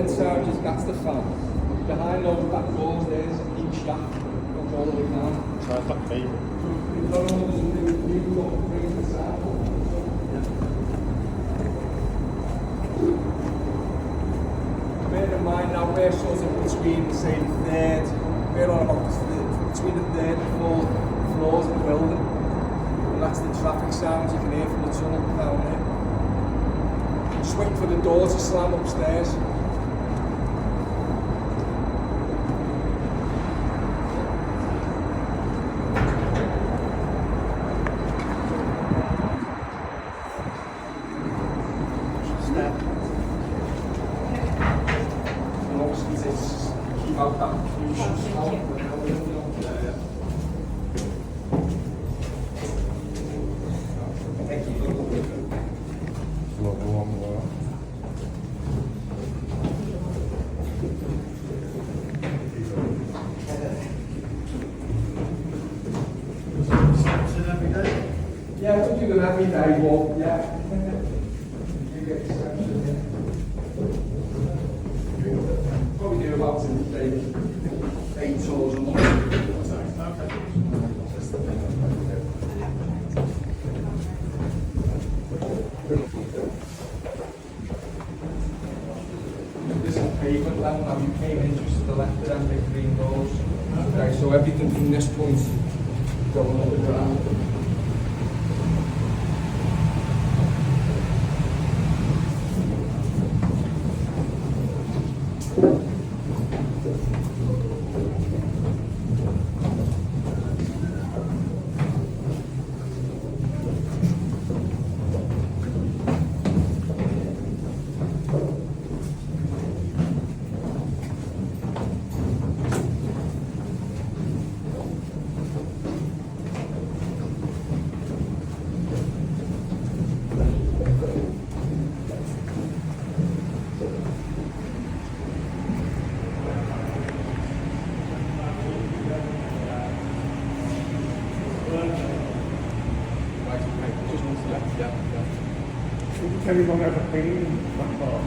whirling sound, that's the fan. Behind those back doors, there's a deep shaft that goes all the way down. So that's that favourite. We've got all those new got brings the sound. Bear in mind now, we're sort of between, say, the third, we're on about between the third and fourth floors of the building. And that's the traffic sounds you can hear from the tunnel down there. Just waiting for the door to slam upstairs. Yeah, I don't do them every day, but yeah. You get exception, yeah. Probably do about 8 tours a month. This is pavement land, now you came in just to the left of them big green doors. Okay, so everything from this point going up and around. Anyone ever been that far?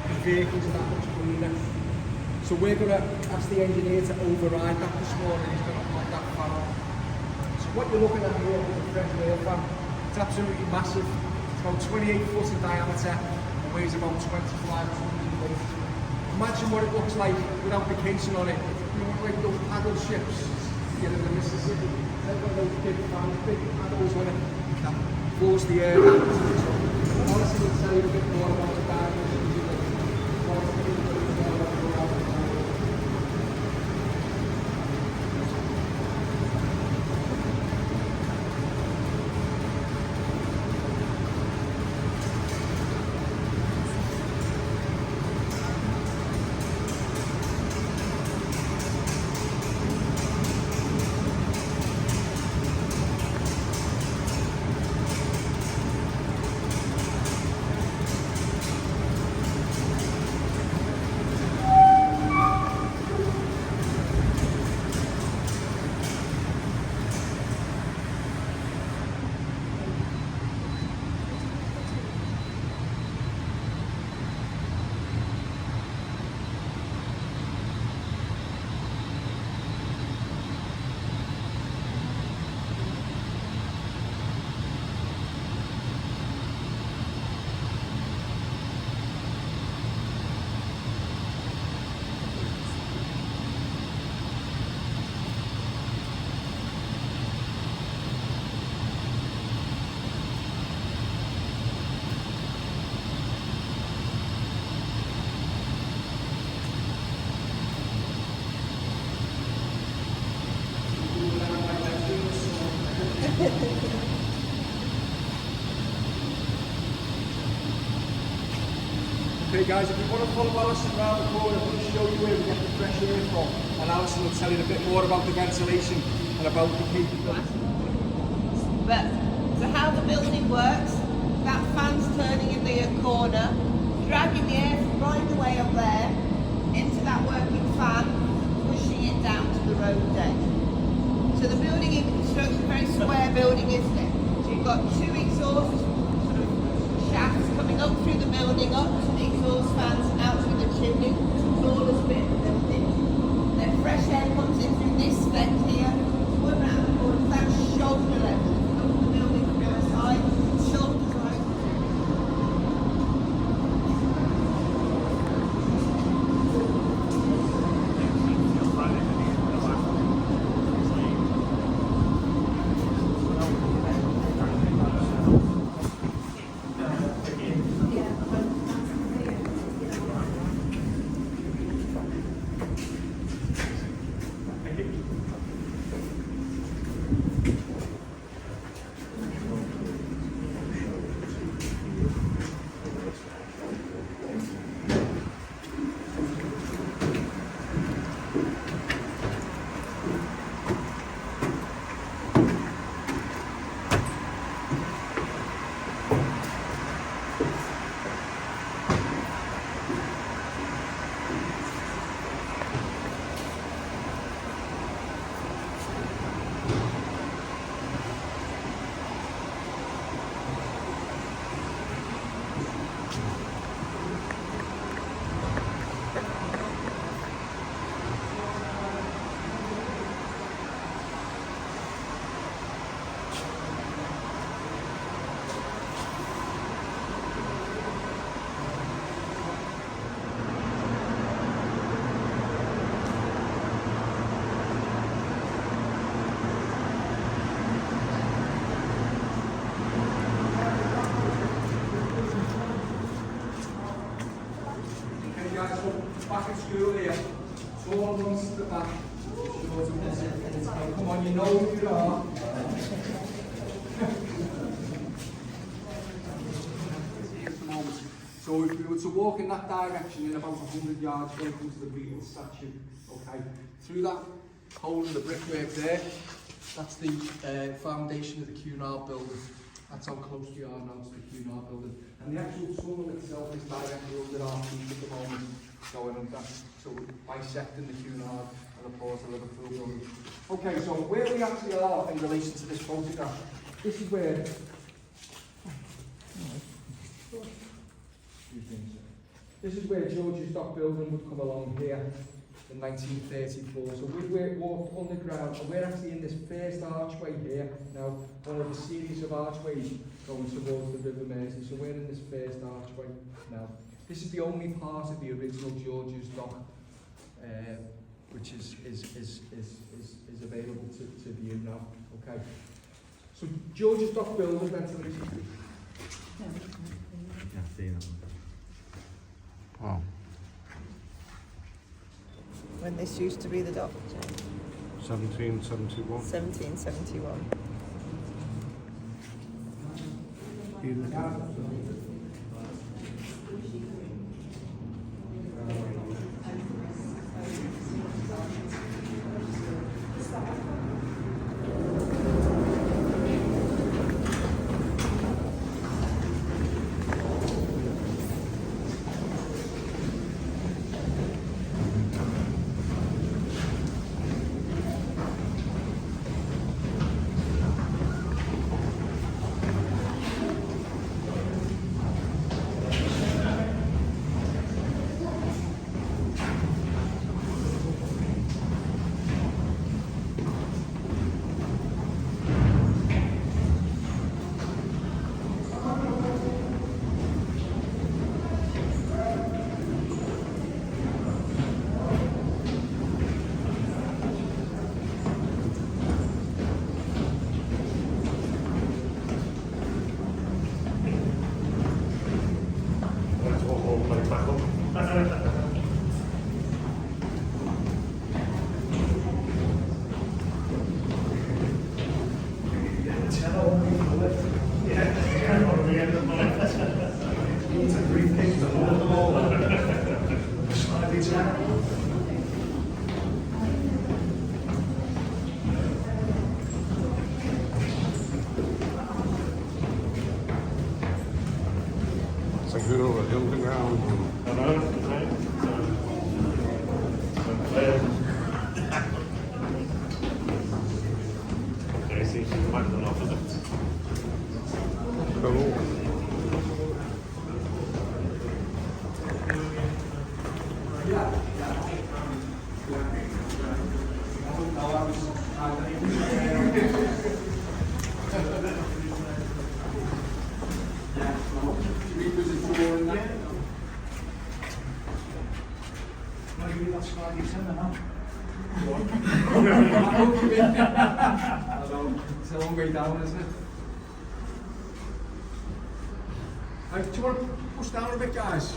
The vehicles are that much cleaner. So we're going to ask the engineer to override that this morning. He's going to put that fan on. So what you're looking at here is a fresh rail fan. It's absolutely massive. It's about 28 foot in diameter and weighs about 25 tons in weight. Imagine what it looks like without the casing on it. You know, like those paddle ships, you know, the Mississippi. They've got those big fans, big paddles on it that force the air down. Honestly, we'll tell you a bit more about the diagrams. Okay guys, if you want to follow Alison around the corner, I'm going to show you where we get the fresh air from, and Alison will tell you a bit more about the ventilation and about the capability. But so how the building works, that fan's turning in the corner, dragging the air from right away up there into that working fan, pushing it down to the road edge. So the building in construction, very square building, isn't it? So you've got two exhaust sort of shafts coming up through the building, up to the exhaust fans, out through the chimney, flawless bit of the building. Then fresh air comes in through this vent here, one round the corner, that's shoulder level. If you look at the building from the other side, shoulders are open. Back at school here, so all runs to the back. Shows them this. Now, come on, you know who you are. So if we were to walk in that direction in about 100 yards, we're going to come to the Beatles statue. Okay, through that hole in the brickwork there, that's the foundation of the Cunard building. That's how close we are now to the Cunard building. And the actual tunnel itself is directly under our feet at the moment. Going under, so we're bisecting the Cunard and the Port of Liverpool building. Okay, so where we actually are in relation to this photograph, this is where George's Dock building would come along here in 1934. So we walked underground, and we're actually in this first archway here now, one of a series of archways going towards the River Mersey. So we're in this first archway now. This is the only part of the original George's Dock which is available to view now. Okay. So George's Dock building ventilation. Wow. When this used to be the dock, 1771. 1771. better than off, is it? Cool. It's a long way down, isn't it? Do you want to push down a bit, guys?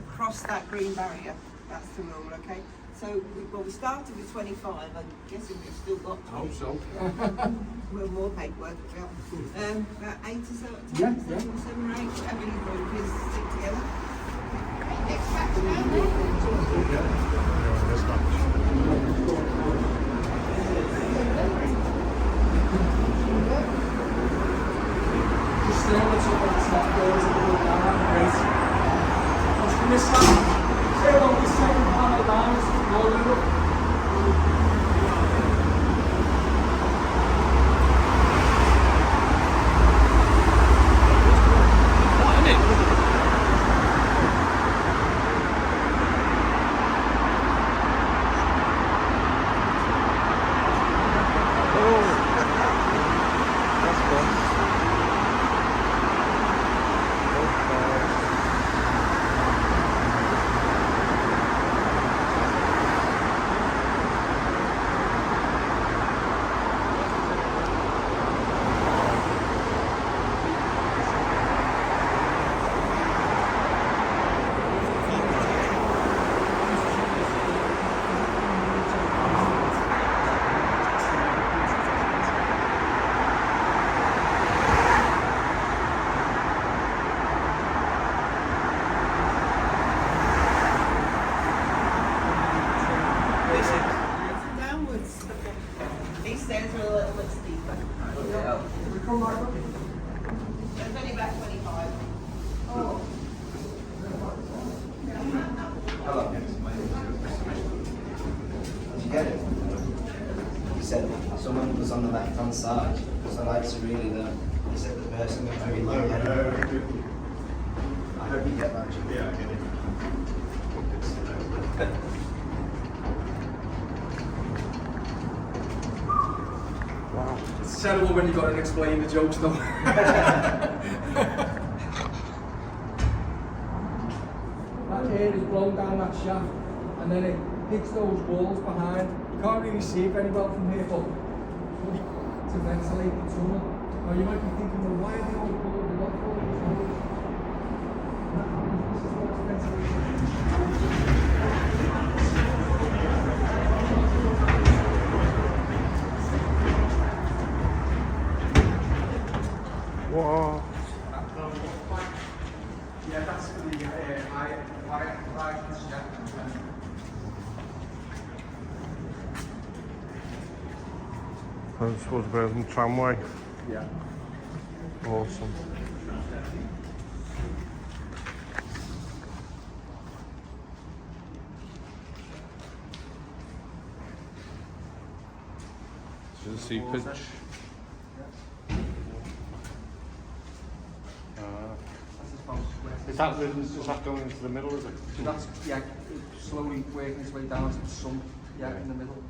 Cross that green barrier. That's the rule, okay? So, we started with 25. I'm guessing we've still got. I hope so. Well, more paperwork. Yeah. About 8 or so. Yeah, 7 or 8. Whatever you group is stick together. Next back Just stay on the top of the step doors and go down. Great. Let's from this side. Stay along this second panel down. Load it up. downwards. These stairs are a little bit steeper. We come back up. There's only about 25. Oh. Hello. Did you get it? He said someone was on the left hand side, because I like to really know. He said the person was very low. I hope you get that, Jim. Yeah, I get it. Wow. It's terrible when you've got to explain the jokes though. That air is blown down that shaft and then it hits those walls behind. You can't really see it very well from here, but to ventilate the tunnel. Now you might be thinking, well, why are they all cold? They're not cold. This is what's ventilated. Wow. Yeah, that's the I I suppose we're in tramway. Yeah. Awesome. This is a seepage. Is that going into the middle, is it? So that's, yeah, slowly working its way down to the sump, yeah, in the middle.